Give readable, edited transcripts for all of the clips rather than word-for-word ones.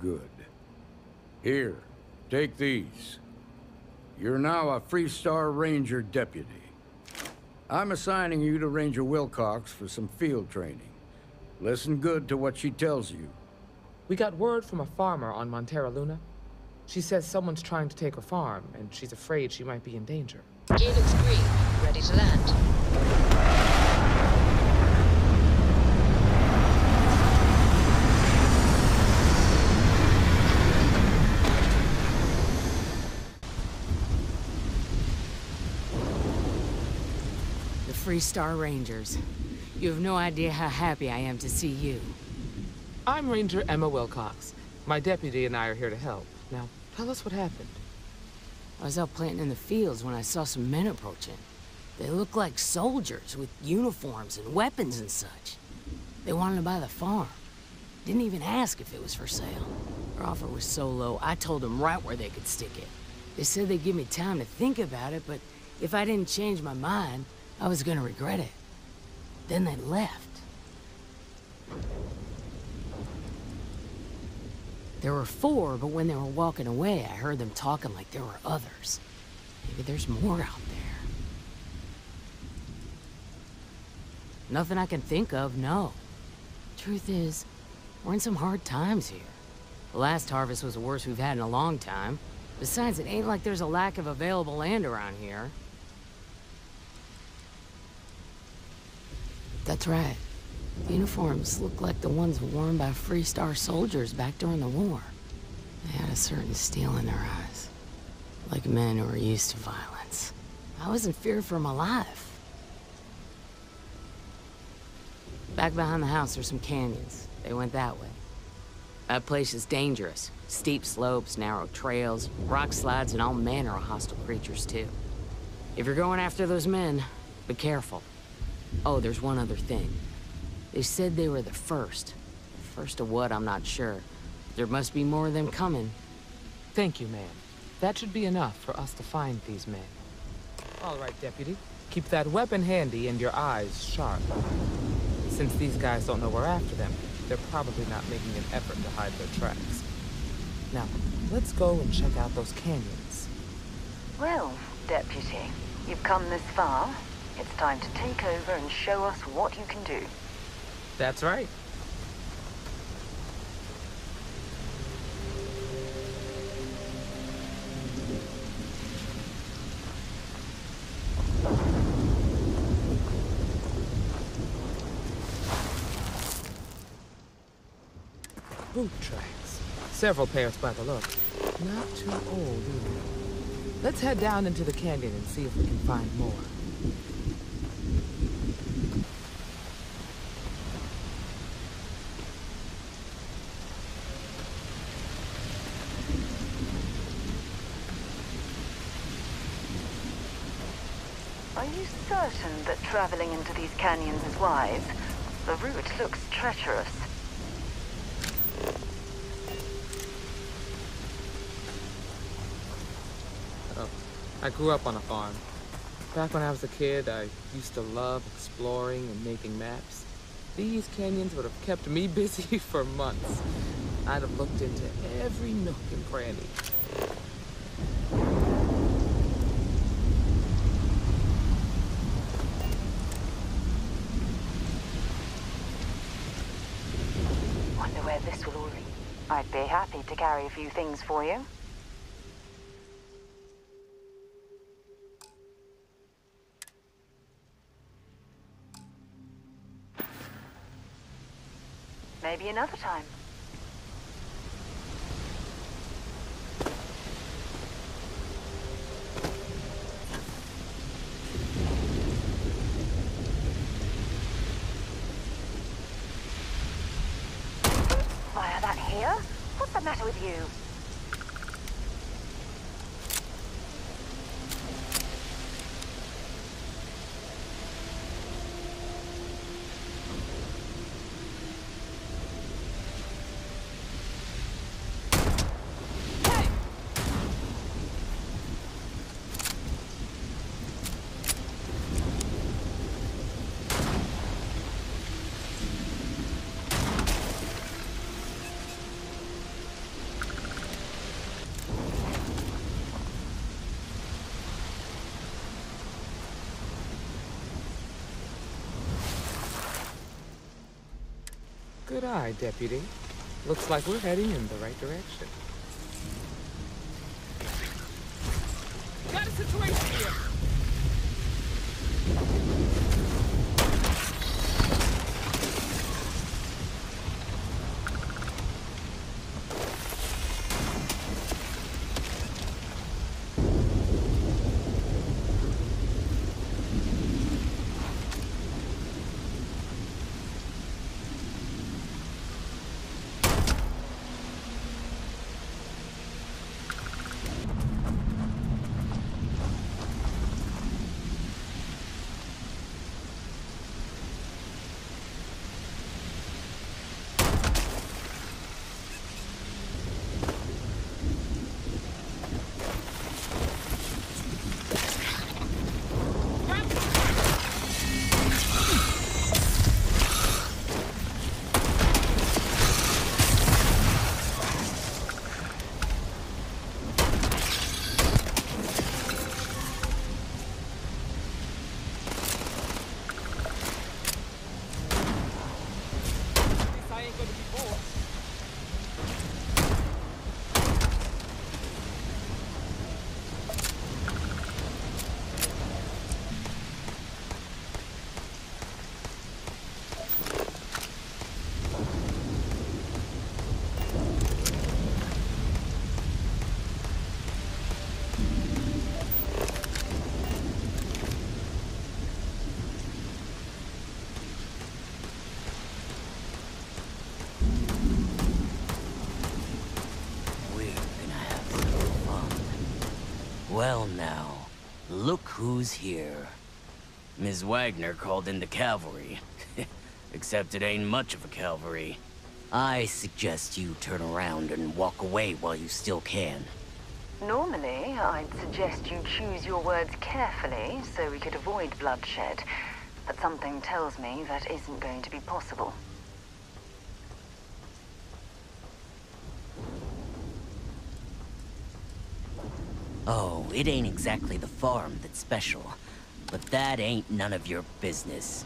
Good. Here, take these. You're now a Freestar Ranger deputy. I'm assigning you to Ranger Wilcox for some field training. Listen good to what she tells you. We got word from a farmer on Montera Luna. She says someone's trying to take her farm, and she's afraid she might be in danger. Gear looks green. Ready to land. The Freestar Rangers. You have no idea how happy I am to see you. I'm Ranger Emma Wilcox. My deputy and I are here to help. Now, tell us what happened. I was out planting in the fields when I saw some men approaching. They looked like soldiers with uniforms and weapons and such. They wanted to buy the farm. Didn't even ask if it was for sale. Their offer was so low, I told them right where they could stick it. They said they'd give me time to think about it, but if I didn't change my mind, I was gonna regret it. Then they left. There were 4, but when they were walking away, I heard them talking like there were others. Maybe there's more out there. Nothing I can think of, no. Truth is, we're in some hard times here. The last harvest was the worst we've had in a long time. Besides, it ain't like there's a lack of available land around here. That's right. The uniforms look like the ones worn by Freestar soldiers back during the war. They had a certain steel in their eyes. Like men who were used to violence. I was in fear for my life. Back behind the house are some canyons. They went that way. That place is dangerous. Steep slopes, narrow trails, rock slides, and all manner of hostile creatures, too. If you're going after those men, be careful. Oh, there's one other thing. They said they were the first. First of what, I'm not sure. There must be more of them coming. Thank you, ma'am. That should be enough for us to find these men. All right, deputy. Keep that weapon handy and your eyes sharp. Since these guys don't know we're after them, they're probably not making an effort to hide their tracks. Now, let's go and check out those canyons. Well, deputy, you've come this far. It's time to take over and show us what you can do. That's right. Boot tracks. Several pairs by the look. Not too old either. Let's head down into the canyon and see if we can find more. Are you certain that traveling into these canyons is wise? The route looks treacherous. I grew up on a farm. Back when I was a kid, I used to love exploring and making maps. These canyons would have kept me busy for months. I'd have looked into every nook and cranny. Wonder where this will all lead. I'd be happy to carry a few things for you. Maybe another time. Fire that here? What's the matter with you? Good eye, Deputy. Looks like we're heading in the right direction. Got a situation here! Well now, look who's here. Ms. Wagner called in the cavalry. Except it ain't much of a cavalry. I suggest you turn around and walk away while you still can. Normally, I'd suggest you choose your words carefully so we could avoid bloodshed. But something tells me that isn't going to be possible. Oh, it ain't exactly the farm that's special. But that ain't none of your business.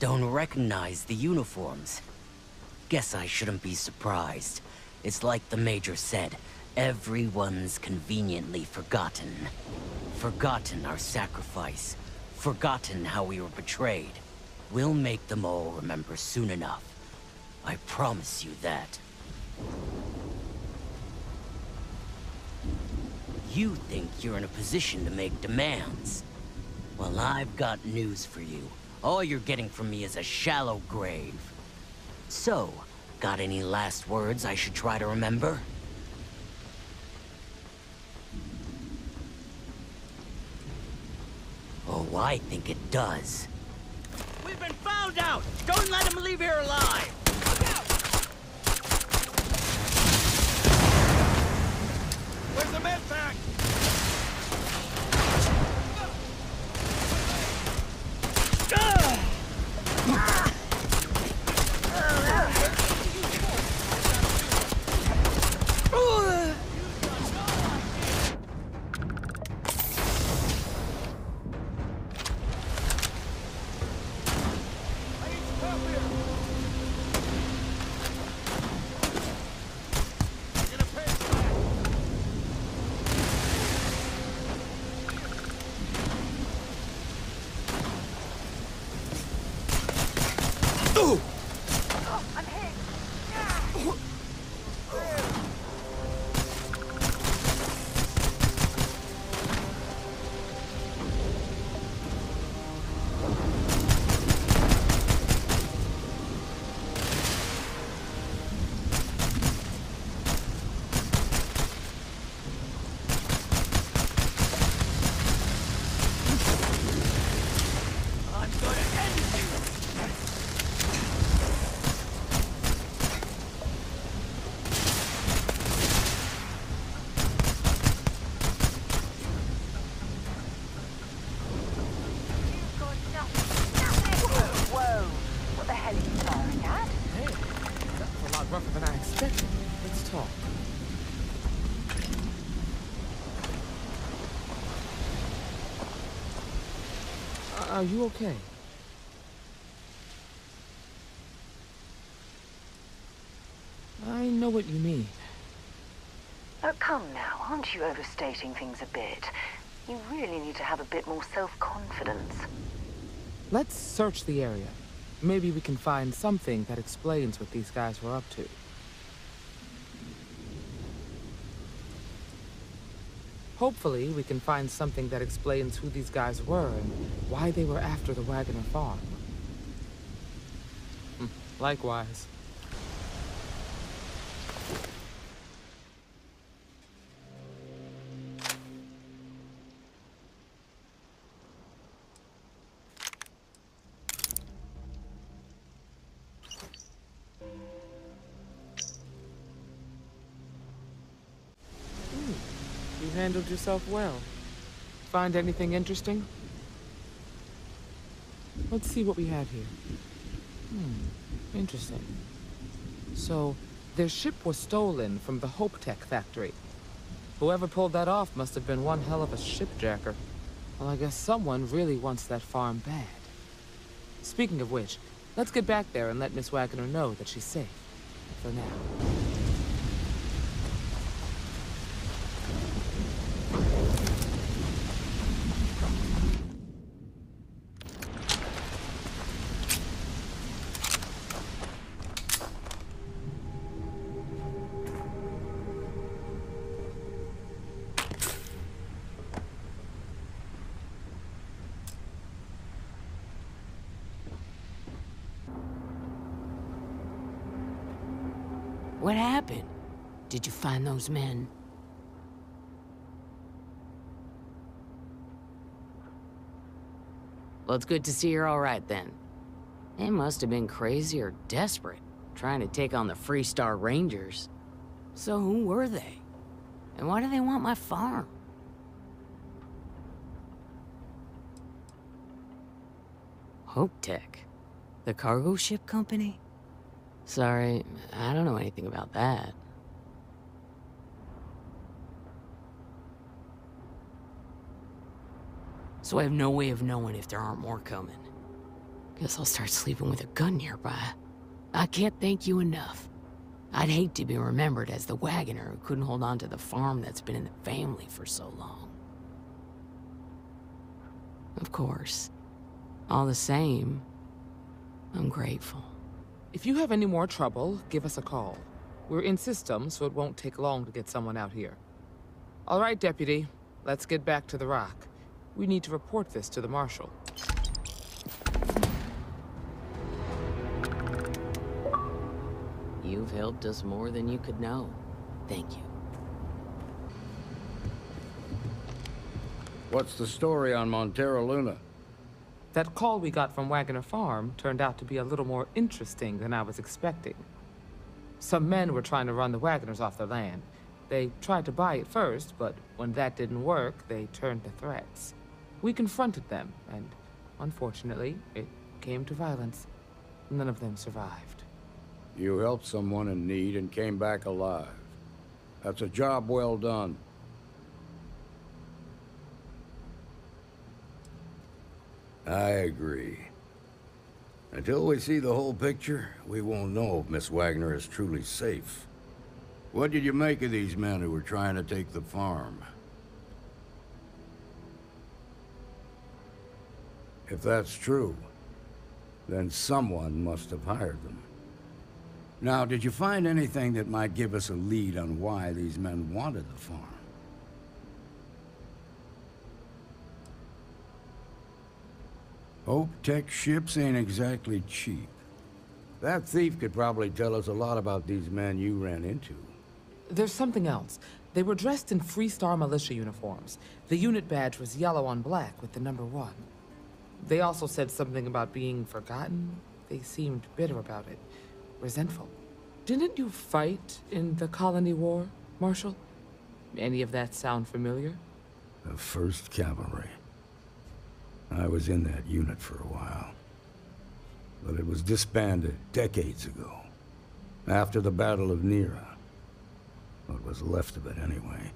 Don't recognize the uniforms. Guess I shouldn't be surprised. It's like the Major said, everyone's conveniently forgotten. Forgotten our sacrifice. Forgotten how we were betrayed. We'll make them all remember soon enough. I promise you that. You think you're in a position to make demands. Well, I've got news for you. All you're getting from me is a shallow grave. So, got any last words I should try to remember? Oh, I think it does. We've been found out! Don't let him leave here alive! Look out! Where's the med pack? Rougher than I expected. Let's talk. Are you okay? know what you mean. Oh, come now, aren't you overstating things a bit? You really need to have a bit more self-confidence. Let's search the area. Maybe we can find something that explains what these guys were up to. Hopefully, we can find something that explains who these guys were and why they were after the Wagoner farm. Likewise. You handled yourself well. Find anything interesting? Let's see what we have here. Interesting. So, their ship was stolen from the Hope Tech factory. Whoever pulled that off must have been one hell of a shipjacker. Well, I guess someone really wants that farm bad. Speaking of which, let's get back there and let Miss Wagoner know that she's safe. For now. What happened? Did you find those men? Well, it's good to see you're all right then. They must have been crazy or desperate, trying to take on the Freestar Rangers. So who were they? And why do they want my farm? Hope Tech? The cargo ship company? Sorry, I don't know anything about that. So I have no way of knowing if there aren't more coming. Guess I'll start sleeping with a gun nearby. I can't thank you enough. I'd hate to be remembered as the wagoner who couldn't hold on to the farm that's been in the family for so long. Of course. All the same, I'm grateful. If you have any more trouble, give us a call. We're in system, so it won't take long to get someone out here. All right, Deputy. Let's get back to the Rock. We need to report this to the Marshal. You've helped us more than you could know. Thank you. What's the story on Montero Luna? That call we got from Wagoner Farm turned out to be a little more interesting than I was expecting. Some men were trying to run the Wagoners off their land. They tried to buy it first, but when that didn't work, they turned to threats. We confronted them, and unfortunately, it came to violence. None of them survived. You helped someone in need and came back alive. That's a job well done. I agree. Until we see the whole picture, we won't know if Miss Wagner is truly safe. What did you make of these men who were trying to take the farm? If that's true, then someone must have hired them. Now, did you find anything that might give us a lead on why these men wanted the farm? Hope Tech ships ain't exactly cheap. That thief could probably tell us a lot about these men you ran into. There's something else. They were dressed in Freestar militia uniforms. The unit badge was yellow on black with the number 1. They also said something about being forgotten. They seemed bitter about it. Resentful. Didn't you fight in the Colony War, Marshal? Any of that sound familiar? The 1st Cavalry. I was in that unit for a while. But it was disbanded decades ago. After the Battle of Nera. What was left of it, anyway.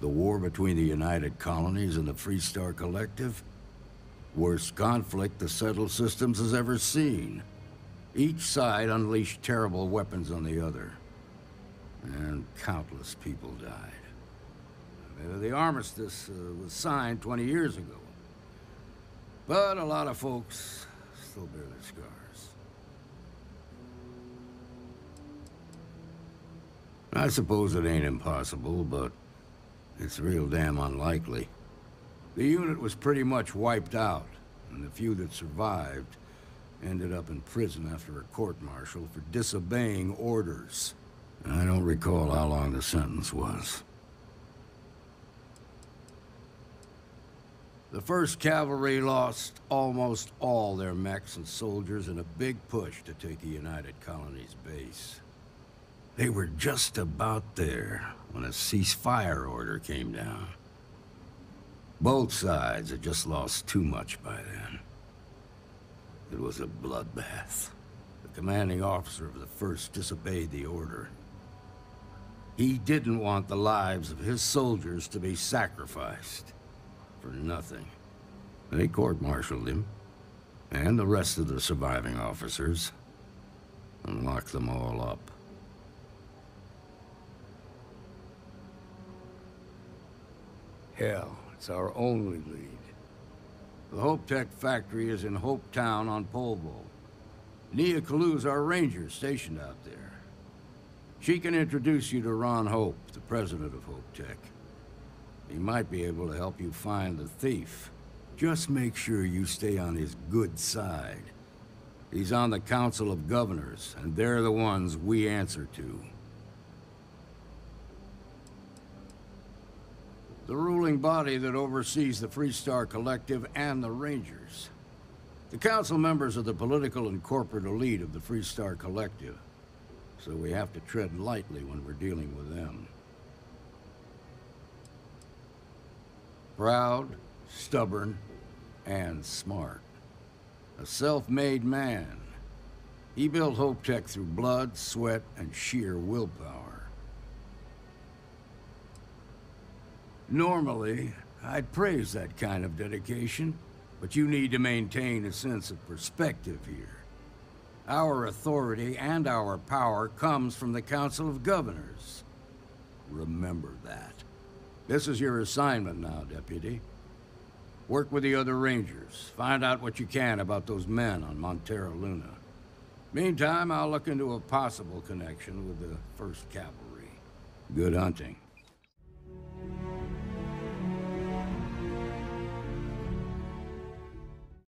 The war between the United Colonies and the Freestar Collective? Worst conflict the settled systems has ever seen. Each side unleashed terrible weapons on the other. And countless people died. The armistice was signed 20 years ago. But a lot of folks still bear their scars. I suppose it ain't impossible, but it's real damn unlikely. The unit was pretty much wiped out, and the few that survived ended up in prison after a court-martial for disobeying orders. I don't recall how long the sentence was. The 1st Cavalry lost almost all their mechs and soldiers in a big push to take the United Colony's base. They were just about there when a ceasefire order came down. Both sides had just lost too much by then. It was a bloodbath. The commanding officer of the 1st disobeyed the order. He didn't want the lives of his soldiers to be sacrificed for nothing. They court-martialed him, and the rest of the surviving officers, and locked them all up. Hell, it's our only lead. The Hope Tech factory is in Hope Town on Polvo. Nia Kalu's our ranger stationed out there. She can introduce you to Ron Hope, the president of Hope Tech. He might be able to help you find the thief. Just make sure you stay on his good side. He's on the Council of Governors, and they're the ones we answer to. The ruling body that oversees the Freestar Collective and the Rangers. The council members are the political and corporate elite of the Freestar Collective, so we have to tread lightly when we're dealing with them. Proud, stubborn, and smart. A self-made man. He built Hope Tech through blood, sweat, and sheer willpower. Normally, I'd praise that kind of dedication, but you need to maintain a sense of perspective here. Our authority and our power comes from the Council of Governors. Remember that. This is your assignment now, Deputy. Work with the other Rangers. Find out what you can about those men on Montera Luna. Meantime, I'll look into a possible connection with the 1st Cavalry. Good hunting.